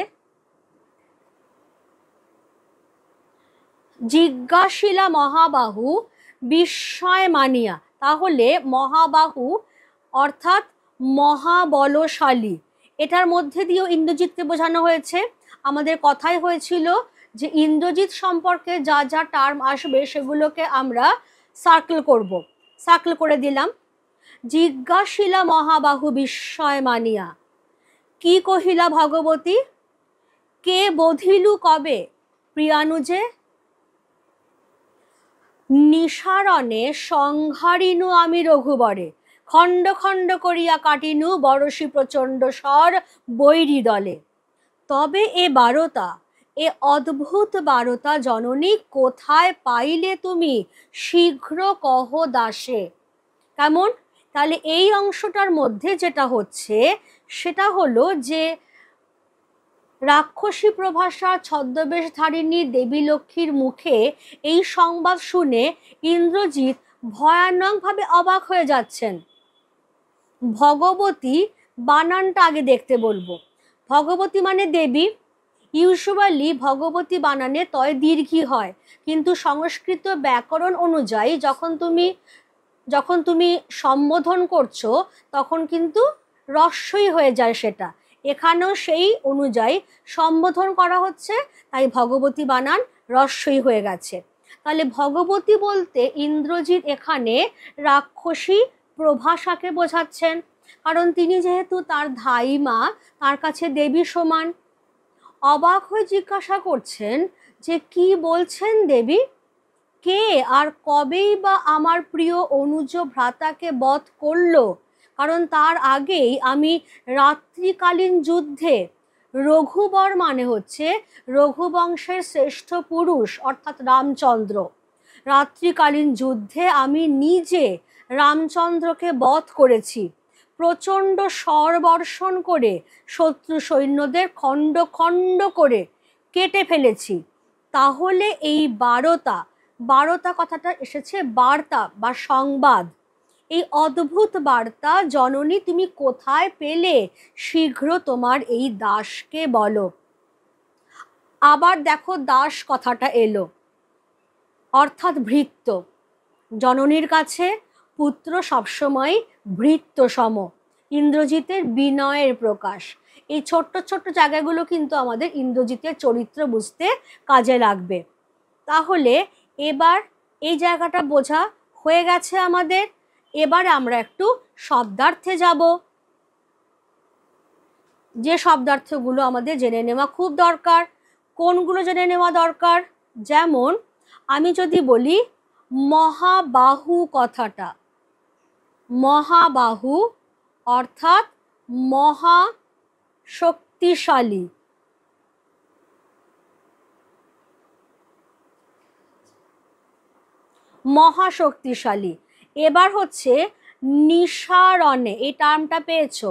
জিজ্ঞাসিলা মহাবাহু বিস্ময় মানিয়া। তাহলে মহাবাহু অর্থাৎ মহাবলশালী, এটার মধ্যে দিয়েও ইন্দ্রজিৎকে বোঝানো হয়েছে। আমাদের কথাই হয়েছিল যে ইন্দ্রজিৎ সম্পর্কে যা যা টার্ম আসবে সেগুলোকে আমরা সার্কেল করব। সার্কেল করে দিলাম। জিজ্ঞাসিলা মহাবাহু বিস্ময় মানিয়া, কি কহিলা ভগবতী? কে বধিলু কবে প্রিয়ানুজে, নিসারণে সংহারিনু আমি রঘুবরে, খণ্ড খণ্ড করিয়া কাটিনু বরশি প্রচণ্ড স্বর বৈরী দলে। তবে এ বারতা, এ অদ্ভুত বারতা জননী কোথায় পাইলে তুমি, শীঘ্র কহ দাসে। কেমন? তাহলে এই অংশটার মধ্যে যেটা হচ্ছে সেটা হলো যে রাক্ষসী প্রভাষা ছদ্মবেশধারিণী দেবী লক্ষ্মীর মুখে এই সংবাদ শুনে ইন্দ্রজিৎ ভয়ানকভাবে অবাক হয়ে যাচ্ছেন। ভগবতী বানানটা আগে দেখতে বলবো। ভগবতী মানে দেবী। ইউজুয়ালি ভগবতী বানানে তয় দীর্ঘী হয়, কিন্তু সংস্কৃত ব্যাকরণ অনুযায়ী যখন তুমি সম্বোধন করছো তখন কিন্তু রস্বই হয়ে যায় সেটা। এখানেও সেই অনুযায়ী সম্বোধন করা হচ্ছে, তাই ভগবতী বানান রস্বই হয়ে গেছে। তাহলে ভগবতী বলতে ইন্দ্রজিৎ এখানে রাক্ষসী প্রভাষাকে বোঝাচ্ছেন, কারণ তিনি যেহেতু তার ধাইমা, তার কাছে দেবী সমান। অবাক হয়ে জিজ্ঞাসা করছেন যে কি বলছেন দেবী, কে আর কবেই বা আমার প্রিয় অনুজ ভ্রাতাকে বধ করলো? কারণ তার আগেই আমি রাত্রিকালীন যুদ্ধে, রঘুবর মানে হচ্ছে রঘুবংশের শ্রেষ্ঠ পুরুষ অর্থাৎ রামচন্দ্র, রাত্রিকালীন যুদ্ধে আমি নিজে রামচন্দ্রকে বধ করেছি, প্রচণ্ড স্বরবর্ষণ করে শত্রু সৈন্যদের খণ্ড খণ্ড করে কেটে ফেলেছি। তাহলে এই বারতা কথাটা এসেছে বার্তা বা সংবাদ। এই অদ্ভুত বার্তা জননী তুমি কোথায় পেলে, শীঘ্র তোমার এই দাসকে বলো। আবার দেখো দাস কথাটা এলো, অর্থাৎ ভৃত্য। জননীর কাছে পুত্র সবসময় ভৃত্য সম, ইন্দ্রজিতের বিনয়ের প্রকাশ। এই ছোট্ট ছোট্ট জায়গাগুলো কিন্তু আমাদের ইন্দ্রজিতের চরিত্র বুঝতে কাজে লাগবে। তাহলে এবার এই জায়গাটা বোঝা হয়ে গেছে আমাদের। এবার আমরা একটু শব্দার্থে যাব, যে শব্দার্থগুলো আমাদের জেনে নেওয়া খুব দরকার। কোনগুলো জেনে নেওয়া দরকার? যেমন আমি যদি বলি মহাবাহু কথাটা, মহাবাহু অর্থাৎ মহা শক্তিশালী। মহাশক্তিশালী। এবার হচ্ছে নিসারণে, এই টার্মটা পেয়েছো।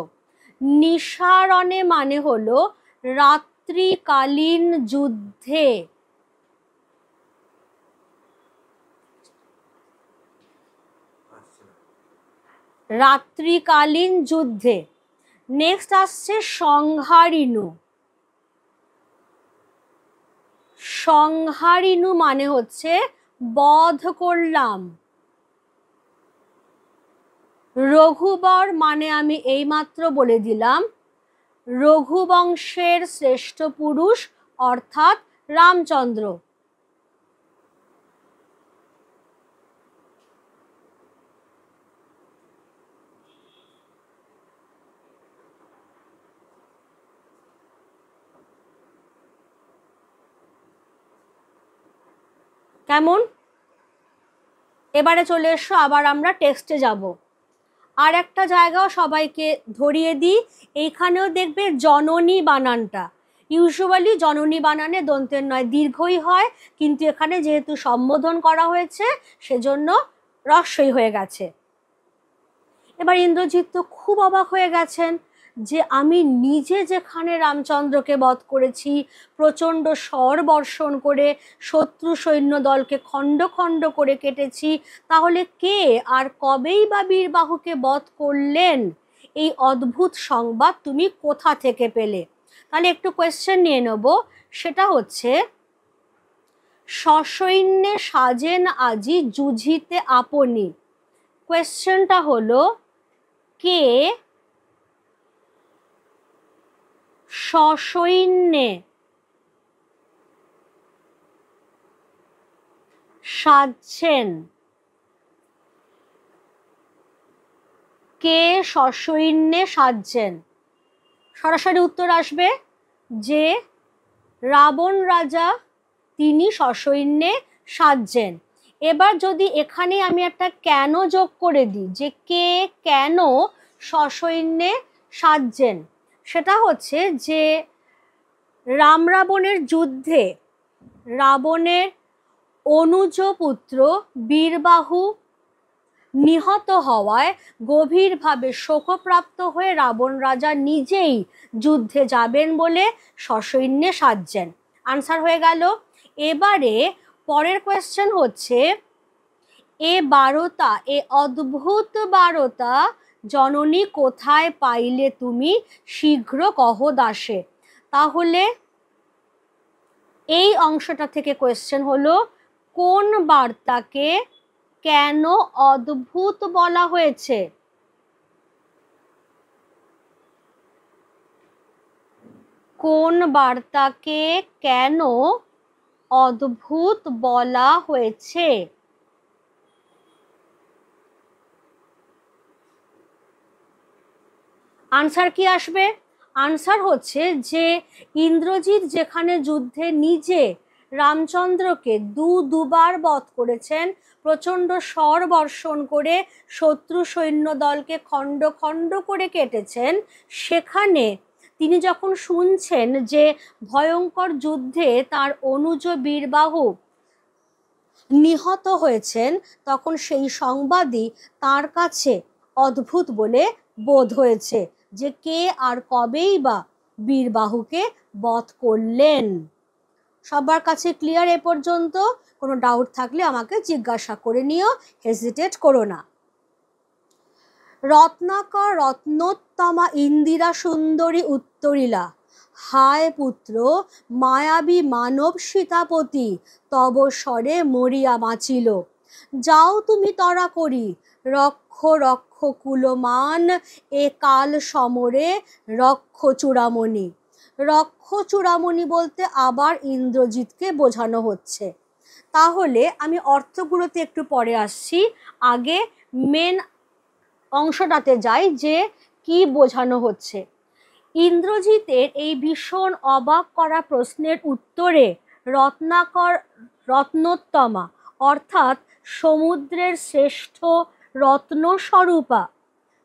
নিসারণে মানে হলো রাত্রিকালীন যুদ্ধে। রাত্রিকালীন যুদ্ধে। নেক্সট আসছে সংহারিনু। সংহারিনু মানে হচ্ছে বধ করলাম। রঘুবর মানে আমি এইমাত্র বলে দিলাম রঘুবংশের শ্রেষ্ঠ পুরুষ অর্থাৎ রামচন্দ্র। কেমন? এবারে চলে এসো, আবার আমরা টেক্সটে যাব। আর একটা জায়গাও সবাইকে ধরিয়ে দিই, এইখানেও দেখবে জননী বানানটা। ইউজুয়ালি জননী বানানে দন্তের নয় দীর্ঘই হয়, কিন্তু এখানে যেহেতু সম্বোধন করা হয়েছে সেজন্য রস্বই হয়ে গেছে। এবার ইন্দ্রজিৎ তো খুব অবাক হয়ে গেছেন যে আমি নিজে যেখানে রামচন্দ্রকে বধ করেছি, প্রচণ্ড স্বর বর্ষণ করে শত্রু সৈন্য দলকে খণ্ড খণ্ড করে কেটেছি, তাহলে কে আর কবেই বা বীরবাহুকে বধ করলেন? এই অদ্ভুত সংবাদ তুমি কোথা থেকে পেলে? তাহলে একটু কোয়েশ্চেন নিয়ে নেব, সেটা হচ্ছে সসৈন্যে সাজেন আজি যুঝিতে আপনি। কোয়েশ্চেনটা হলো কে সসৈন্যে সাজছেন? কে সসৈন্যে সাজছেন? সরাসরি উত্তর আসবে যে রাবণ রাজা তিনি সসৈন্যে সাজছেন। এবার যদি এখানে আমি একটা কেন যোগ করে দিই, যে কে কেন সসৈন্যে সাজছেন, সেটা হচ্ছে যে রাম রাবণের যুদ্ধে রাবণের অনুজ পুত্র বীরবাহু নিহত হওয়ায় গভীরভাবে শোকপ্রাপ্ত হয়ে রাবণ রাজা নিজেই যুদ্ধে যাবেন বলে সসৈন্যে সাজছেন। আনসার হয়ে গেল। এবারে পরের কোয়েশ্চেন হচ্ছে, এ বারতা, এ অদ্ভুত বারতা জননী কোথায় পাইলে তুমি, শীঘ্র কহ দাসে। তাহলে এই অংশটা থেকে কোয়েশ্চেন হলো, কোন বার্তাকে কেন অদ্ভুত বলা হয়েছে? কোন বার্তাকে কেন অদ্ভুত বলা হয়েছে? আনসার কি আসবে? আনসার হচ্ছে যে ইন্দ্রজিৎ যেখানে যুদ্ধে নিজে রামচন্দ্রকে দুবার বধ করেছেন, প্রচণ্ড স্বর বর্ষণ করে শত্রু সৈন্য দলকে খণ্ড খণ্ড করে কেটেছেন, সেখানে তিনি যখন শুনছেন যে ভয়ঙ্কর যুদ্ধে তার অনুজ বীরবাহু নিহত হয়েছেন, তখন সেই সংবাদই তার কাছে অদ্ভুত বলে বোধ হয়েছে, যে কে আর কবেই বা বীরবাহুকে বধ করলেন। সবার কাছে ক্লিয়ার এ পর্যন্ত? কোনো ডাউট থাকলে আমাকে জিজ্ঞাসা করে নিও, হেজিটেট করো না। রত্নাকর রত্নোত্তমা ইন্দিরা সুন্দরী উত্তরিলা, হায় পুত্র মায়াবী মানব সীতাপতি, তব স্বরে মরিয়া বাঁচিল। যাও তুমি তরা করি, রক্ষ রক্ষ কুলমান, এ কাল সমরে রক্ষ চূড়ামণি। রক্ষ চূড়ামণি বলতে আবার ইন্দ্রজিৎকে বোঝানো হচ্ছে। তাহলে আমি অর্থগুলোতে একটু পরে আসছি, আগে মেন অংশটাতে যাই যে কি বোঝানো হচ্ছে। ইন্দ্রজিতের এই ভীষণ অবাক করা প্রশ্নের উত্তরে রত্নাকর রত্নোত্তমা অর্থাৎ সমুদ্রের শ্রেষ্ঠ রত্নস্বরূপা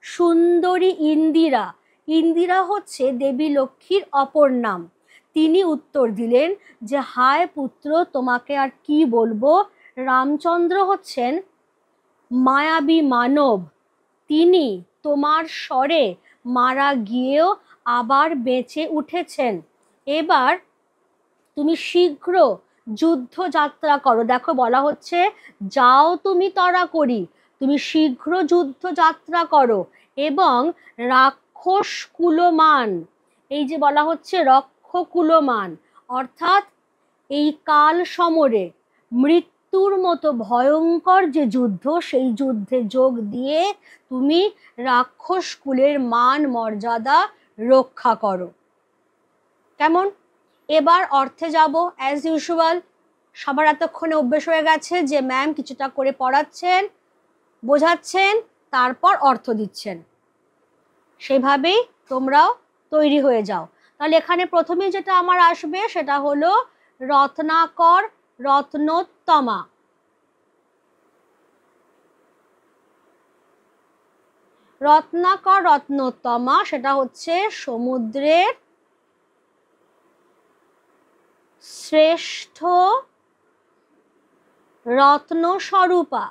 সুন্দরী ইন্দিরা, ইন্দিরা হচ্ছে দেবী লক্ষ্মীর অপর নাম, তিনি উত্তর দিলেন যে হায় পুত্র, তোমাকে আর কি বলবো, রামচন্দ্র হচ্ছেন মায়াবী মানব, তিনি তোমার স্বরে মারা গিয়েও আবার বেঁচে উঠেছেন। এবার তুমি শীঘ্র যুদ্ধযাত্রা করো। দেখো বলা হচ্ছে যাও তুমি তরা করি, তুমি শীঘ্র যুদ্ধযাত্রা করো এবং রাক্ষস কুলমান, এই যে বলা হচ্ছে রক্ষ কুলমান অর্থাৎ এই কাল সমরে মৃত্যুর মতো ভয়ঙ্কর যে যুদ্ধ, সেই যুদ্ধে যোগ দিয়ে তুমি রাক্ষস কুলের মান মর্যাদা রক্ষা করো। কেমন? এবার অর্থে যাব। অ্যাজ ইউজুয়াল সবার এতক্ষণে অভ্যেস হয়ে গেছে যে ম্যাম কিছুটা করে পড়াচ্ছেন, বোঝাচ্ছেন, তারপর অর্থ দিচ্ছেন, সেভাবেই তোমরাও তৈরি হয়ে যাও। তাহলে এখানে প্রথমে যেটা আমার আসবে সেটা হলো রত্নাকর রত্নোত্তমা। রত্নাকর রত্নোত্তমা সেটা হচ্ছে সমুদ্রের শ্রেষ্ঠ রত্নস্বরূপা।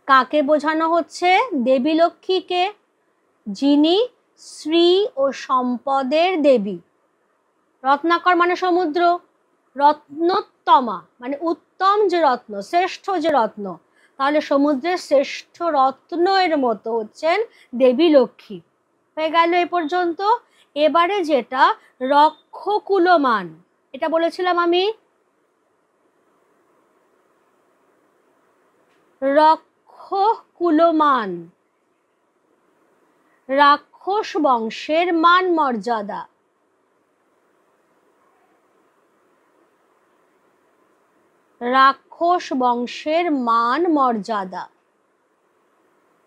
কাকে বোঝানো হচ্ছে? দেবী লক্ষ্মীকে, যিনি শ্রী ও সম্পদের দেবী। রত্নাকর মানে সমুদ্র, রত্নোত্তমা মানে উত্তম যে রত্ন, শ্রেষ্ঠ যে রত্ন, তাহলে সমুদ্রের শ্রেষ্ঠ রত্ন এর মতো হচ্ছেন দেবী লক্ষ্মী। হয়ে গেল এ পর্যন্ত। এবারে যেটা রক্ষ কুলমান, এটা বলেছিলাম আমি, রক্ষ কুলমান রাক্ষস বংশের মান মর্যাদা। রাক্ষস বংশের মান মর্যাদা।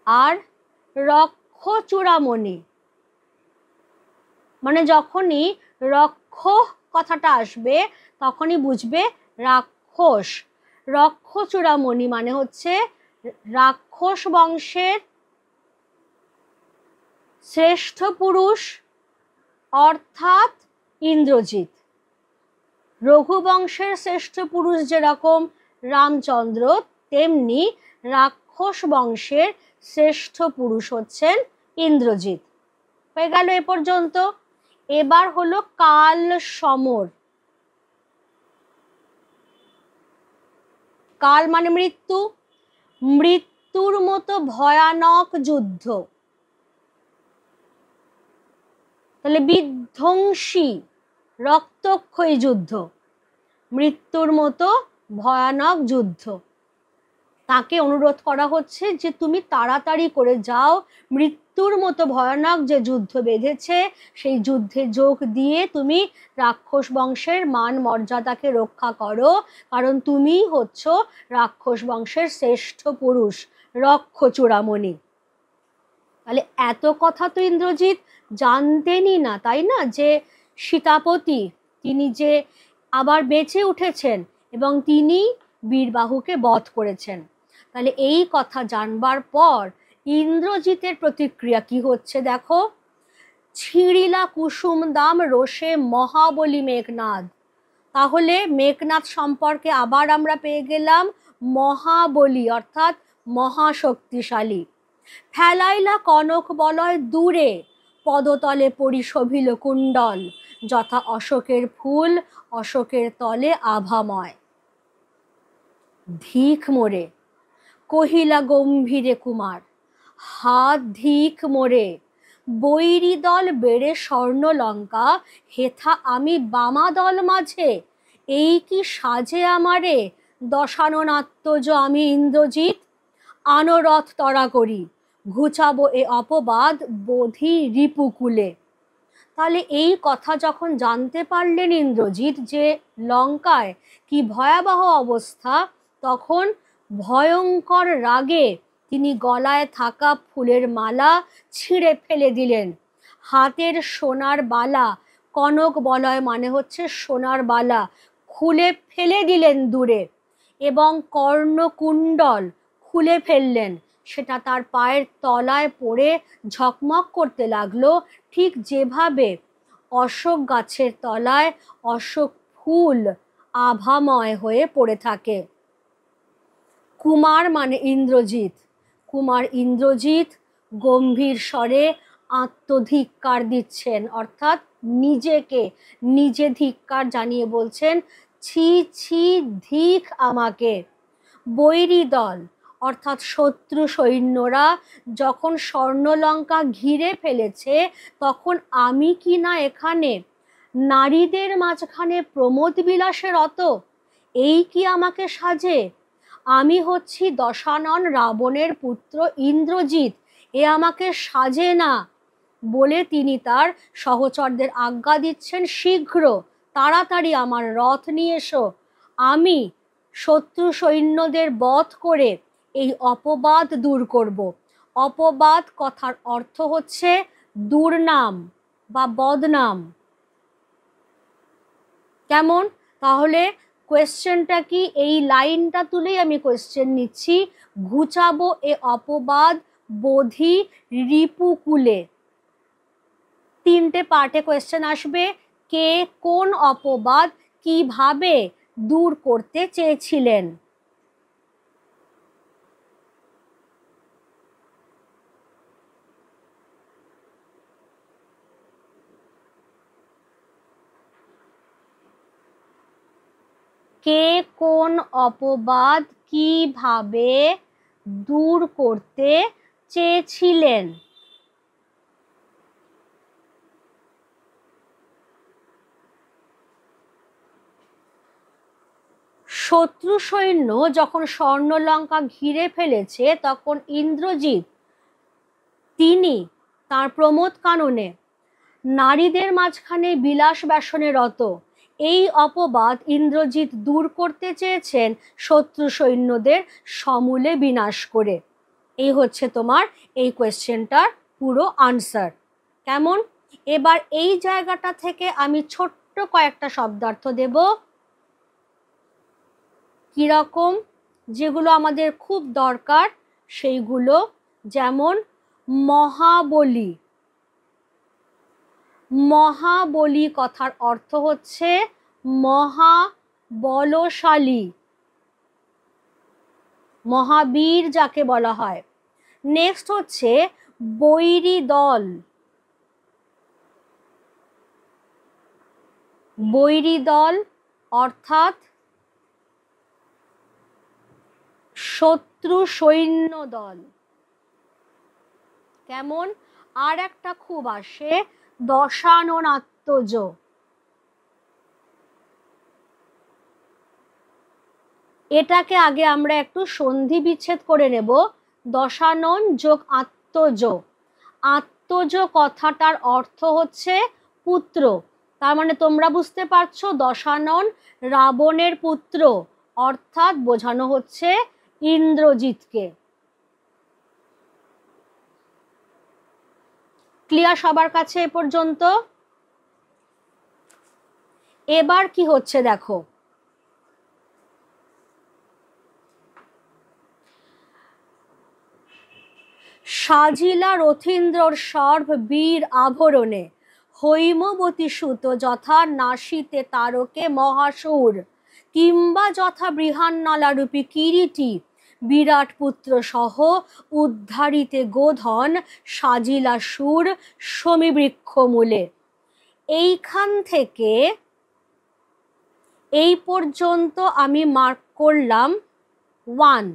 আর রক্ষ চূড়ামণি, মানে যখনই রক্ষ কথাটা আসবে তখনই বুঝবে রাক্ষস। রক্ষ চূড়ামণি মানে হচ্ছে রাক্ষস বংশের শ্রেষ্ঠ পুরুষ অর্থাৎ ইন্দ্রজিৎ। রঘুবংশের শ্রেষ্ঠ পুরুষ যেরকম রামচন্দ্র, তেমনি রাক্ষস বংশের শ্রেষ্ঠ পুরুষ হচ্ছেন ইন্দ্রজিৎ। হয়ে গেল এ পর্যন্ত। এবার হলো কাল সমর। কাল মানে মৃত্যু, মৃত্যুর মতো ভয়ানক যুদ্ধ। তাহলে বিধ্বংসী রক্তক্ষয়ী যুদ্ধ, মৃত্যুর মতো ভয়ানক যুদ্ধ। তাকে অনুরোধ করা হচ্ছে যে তুমি তাড়াতাড়ি করে যাও, মৃত্যুর মতো ভয়ানক যে যুদ্ধ বেঁধেছে সেই যুদ্ধে যোগ দিয়ে তুমি রাক্ষস বংশের মান মর্যাদাকে রক্ষা করো, কারণ তুমিই হচ্ছ রাক্ষস বংশের শ্রেষ্ঠ পুরুষ, রক্ষ চূড়ামণি। তাহলে এত কথা তো ইন্দ্রজিৎ জানতেনই না, তাই না, যে সীতাপতি তিনি যে আবার বেঁচে উঠেছেন এবং তিনি বীরবাহুকে বধ করেছেন। তাহলে এই কথা জানবার পর ইন্দ্রজিতের প্রতিক্রিয়া কি হচ্ছে দেখো। ছিঁড়িলা কুসুম দাম রোষে মহাবলী মেঘনাদ। তাহলে মেঘনাদ সম্পর্কে আবার আমরা পেয়ে গেলাম মহাবলী অর্থাৎ মহাশক্তিশালী। ফেলাইলা কনক বলয় দূরে পদতলে পরিশোভিল কুণ্ডল, যথা অশোকের ফুল অশোকের তলে আভাময়। ধিক মোরে কহিলা গম্ভীরে কুমার, হাত ধিক মোরে বৈরী দল বেড়ে স্বর্ণলঙ্কা, হেথা আমি বামা দল মাঝে, এই কি সাজে আমারে দশাননাত্মজ আমি ইন্দ্রজিৎ, আনরথ তরা করি ঘুচাবো এ অপবাদ বোধি রিপুকুলে। তাহলে এই কথা যখন জানতে পারলেন ইন্দ্রজিৎ যে লঙ্কায় কি ভয়াবহ অবস্থা, তখন ভয়ঙ্কর রাগে তিনি গলায় থাকা ফুলের মালা ছিঁড়ে ফেলে দিলেন। হাতের সোনার বালা, কনক বলয় মানে হচ্ছে সোনার বালা, খুলে ফেলে দিলেন দূরে, এবং কর্ণকুণ্ডল খুলে ফেললেন, সেটা তার পায়ের তলায় পড়ে ঝকমক করতে লাগলো, ঠিক যেভাবে অশোক গাছের তলায় অশোক ফুল আভাময় হয়ে পড়ে থাকে। কুমার মানে ইন্দ্রজিৎ। কুমার ইন্দ্রজিৎ গম্ভীর স্বরে আত্মধিক্কার দিচ্ছেন, অর্থাৎ নিজেকে নিজে ধিক্কার জানিয়ে বলছেন, ছি ছি ধিক আমাকে। বৈরী দল অর্থাৎ শত্রু সৈন্যরা যখন স্বর্ণলঙ্কা ঘিরে ফেলেছে, তখন আমি কি না এখানে নারীদের মাঝখানে প্রমোদ বিলাসে রত, এই কি আমাকে সাজে? আমি হচ্ছি দশানন রাবণের পুত্র ইন্দ্রজিৎ, এ আমাকে সাজে না। বলে তিনি তার সহচরদের আজ্ঞা দিচ্ছেন, শীঘ্র তাড়াতাড়ি আমার রথ নিয়ে এসো, আমি শত্রু সৈন্যদের বধ করে এই অপবাদ দূর করব। অপবাদ কথার অর্থ হচ্ছে দুর্নাম বা বদনাম। কেমন? তাহলে কোয়েশ্চেনটা কি, এই লাইনটা তুলেই আমি কোয়েশ্চেন নিচ্ছি। ঘুচাবো এ অপবাদ বোধি রিপুকুলে। তিনটে পার্টে কোয়েশ্চেন আসবে। কে কোন অপবাদ কিভাবে দূর করতে চেয়েছিলেন? কে কোন অপবাদ কিভাবে দূর করতে চেয়েছিলেন? শত্রু সৈন্য যখন স্বর্ণলঙ্কা ঘিরে ফেলেছে, তখন ইন্দ্রজিৎ তিনি তার প্রমোদ কাননে নারীদের মাঝখানে বিলাস ব্যাসনে রত, এই অপবাদ ইন্দ্রজিৎ দূর করতে চেয়েছেন শত্রু সৈন্যদের সমূলে বিনাশ করে। এই হচ্ছে তোমার এই কোয়েশ্চেনটার পুরো আনসার। কেমন? এবার এই জায়গাটা থেকে আমি ছোট্ট কয়েকটা শব্দার্থ দেব, কিরকম, যেগুলো আমাদের খুব দরকার সেইগুলো, যেমন মহাবলী। মহাবলী কথার অর্থ হচ্ছে মহাবলশালী, মহাবীর যাকে বলা হয়। নেক্সট হচ্ছে বৈরী দল। বৈরী দল অর্থাৎ শত্রু সৈন্য দল। কেমন? আর একটা খুব আসে দশাননাত্মজ। এটাকে আগে আমরা একটু সন্ধি বিচ্ছেদ করে নেব। দশানন যোগ আত্মজ। আত্মজ কথাটার অর্থ হচ্ছে পুত্র, তার মানে তোমরা বুঝতে পারছো দশানন রাবণের পুত্র, অর্থাৎ বোঝানো হচ্ছে ইন্দ্রজিৎকে। ক্লিয়ার সবার কাছে এ পর্যন্ত? এবার কি হচ্ছে দেখো, সাজিলা রথীন্দ্রর সর্ব বীর আভরণে হৈমবতী সুত যথা নাসিতে তারকে মহাসুর কিংবা যথা বৃহান্নলারূপী কিরীটি বিরাট পুত্র সহ উদ্ধারিতে গোধন সাজিলা সুর সমীবৃক্ষ মূলে। এইখান থেকে এই পর্যন্ত আমি মার্ক করলাম 1।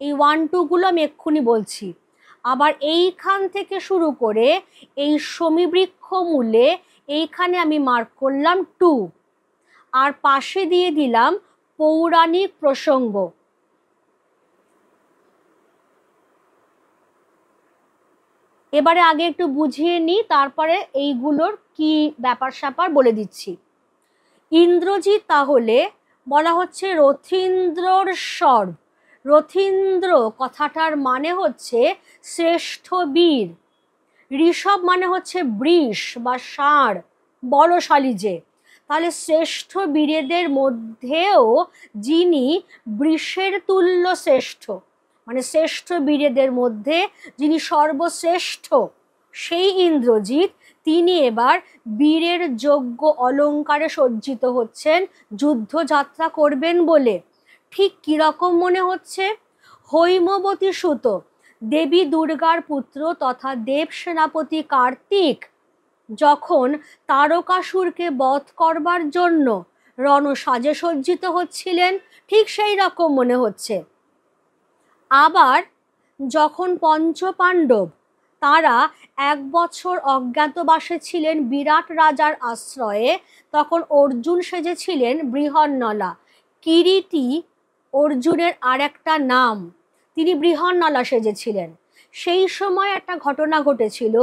এই 1, 2 গুলো আমি এক্ষুনি বলছি। আবার এইখান থেকে শুরু করে এই সমীবৃক্ষ মূলে এইখানে আমি মার্ক করলাম 2, আর পাশে দিয়ে দিলাম পৌরাণিক প্রসঙ্গ। এবারে আগে একটু বুঝিয়ে নিই, তারপরে এইগুলোর কি ব্যাপার স্যাপার বলে দিচ্ছি। ইন্দ্রজিৎ তাহলে বলা হচ্ছে রথীন্দ্রর সর্ব। রথীন্দ্র কথাটার মানে হচ্ছে শ্রেষ্ঠ বীর। ঋষভ মানে হচ্ছে বৃষ বা ষাঁড়, বলশালী যে। তাহলে শ্রেষ্ঠ বীরেদের মধ্যেও যিনি বৃষের তুল্য শ্রেষ্ঠ, মানে শ্রেষ্ঠ বীরেদের মধ্যে যিনি সর্বশ্রেষ্ঠ, সেই ইন্দ্রজিৎ তিনি এবার বীরের যোগ্য অলঙ্কারে সজ্জিত হচ্ছেন যুদ্ধযাত্রা করবেন বলে। ঠিক কিরকম মনে হচ্ছে? হৈমবতী সুত দেবী দুর্গার পুত্র তথা দেব সেনাপতি কার্তিক যখন তারকাসুরকে বধ করবার জন্য রণসাজে সজ্জিত হচ্ছিলেন, ঠিক সেই রকম মনে হচ্ছে। আবার যখন পঞ্চপাণ্ডব তারা 1 বছর অজ্ঞাতবাসে ছিলেন বিরাট রাজার আশ্রয়ে, তখন অর্জুন সেজেছিলেন বৃহন্নলা। কিরীটি অর্জুনের আর একটা নাম, তিনি বৃহন্নলা সেজেছিলেন। সেই সময় একটা ঘটনা ঘটেছিল,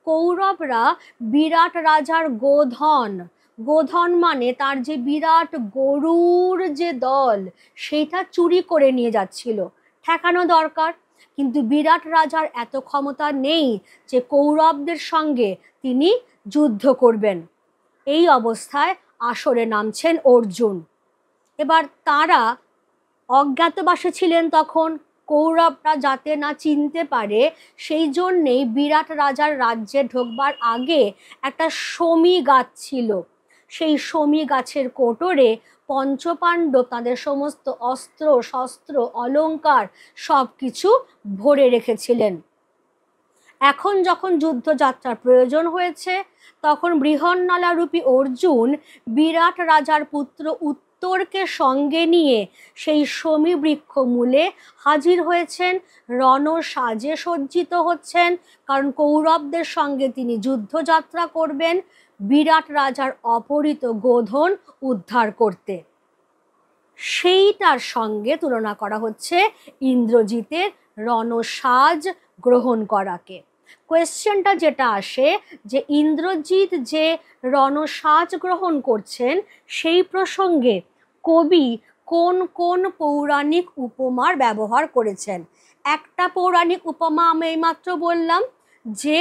কৌরবরা বিরাট রাজার গোধন, গোধন মানে তার যে বিরাট গরুর যে দল, সেটা চুরি করে নিয়ে যাচ্ছিল। ঠেকানো দরকার, কিন্তু বিরাট রাজার এত ক্ষমতা নেই যে কৌরবদের সঙ্গে তিনি যুদ্ধ করবেন। এই অবস্থায় আসরে নামছেন অর্জুন। এবার তারা অজ্ঞাতবাসে ছিলেন তখন, কৌরবরা যাতে না চিনতে পারে সেই জন্যেই বিরাট রাজার রাজ্যে ঢোকবার আগে একটা শমী গাছ ছিল। সেই শমী গাছের কোটরে পঞ্চপাণ্ডব তাদের সমস্ত অস্ত্র শস্ত্র অলঙ্কার সব কিছু ভরে রেখেছিলেন। এখন যখন যুদ্ধযাত্রার প্রয়োজন হয়েছে, তখন বৃহন্নলা রূপী অর্জুন বিরাট রাজার পুত্র উত্তরকে সঙ্গে নিয়ে সেই সমীবৃক্ষ মূলে হাজির হয়েছেন, রণসাজে সজ্জিত হচ্ছেন, কারণ কৌরবদের সঙ্গে তিনি যুদ্ধযাত্রা করবেন বিরাট রাজার অপহৃত গোধন উদ্ধার করতে। সেইটার সঙ্গে তুলনা করা হচ্ছে ইন্দ্রজিতের রণসাজ গ্রহণ করাকে। কোয়েশ্চেনটা যেটা আসে যে ইন্দ্রজিৎ যে রণসাজ গ্রহণ করছেন সেই প্রসঙ্গে কবি কোন কোন পৌরাণিক উপমার ব্যবহার করেছেন। একটা পৌরাণিক উপমা আমি এইমাত্র বললাম যে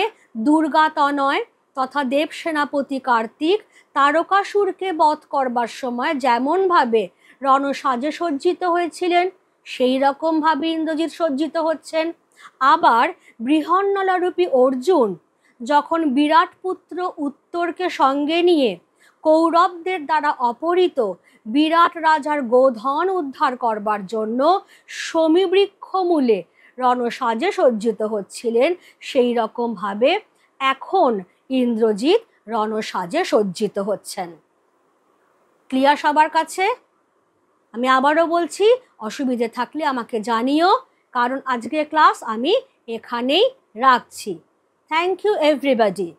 দুর্গাতনয়, তথা দেব সেনাপতি কার্তিক তারকাসুরকে বধ করবার সময় যেমনভাবে রণসাজে সজ্জিত হয়েছিলেন সেই রকমভাবে ইন্দ্রজিৎ সজ্জিত হচ্ছেন। আবার বৃহন্নলারূপী অর্জুন যখন বিরাট পুত্র উত্তরকে সঙ্গে নিয়ে কৌরবদের দ্বারা অপহৃত বিরাট রাজার গোধন উদ্ধার করবার জন্য শমীবৃক্ষ মূলে রণসাজে সজ্জিত হচ্ছিলেন, সেই রকমভাবে এখন ইন্দ্রজিৎ রণসাজে সজ্জিত হচ্ছেন। ক্লিয়ার সবার কাছে? আমি আবারও বলছি, অসুবিধে থাকলে আমাকে জানিও, কারণ আজকের ক্লাস আমি এখানেই রাখছি। Thank you everybody.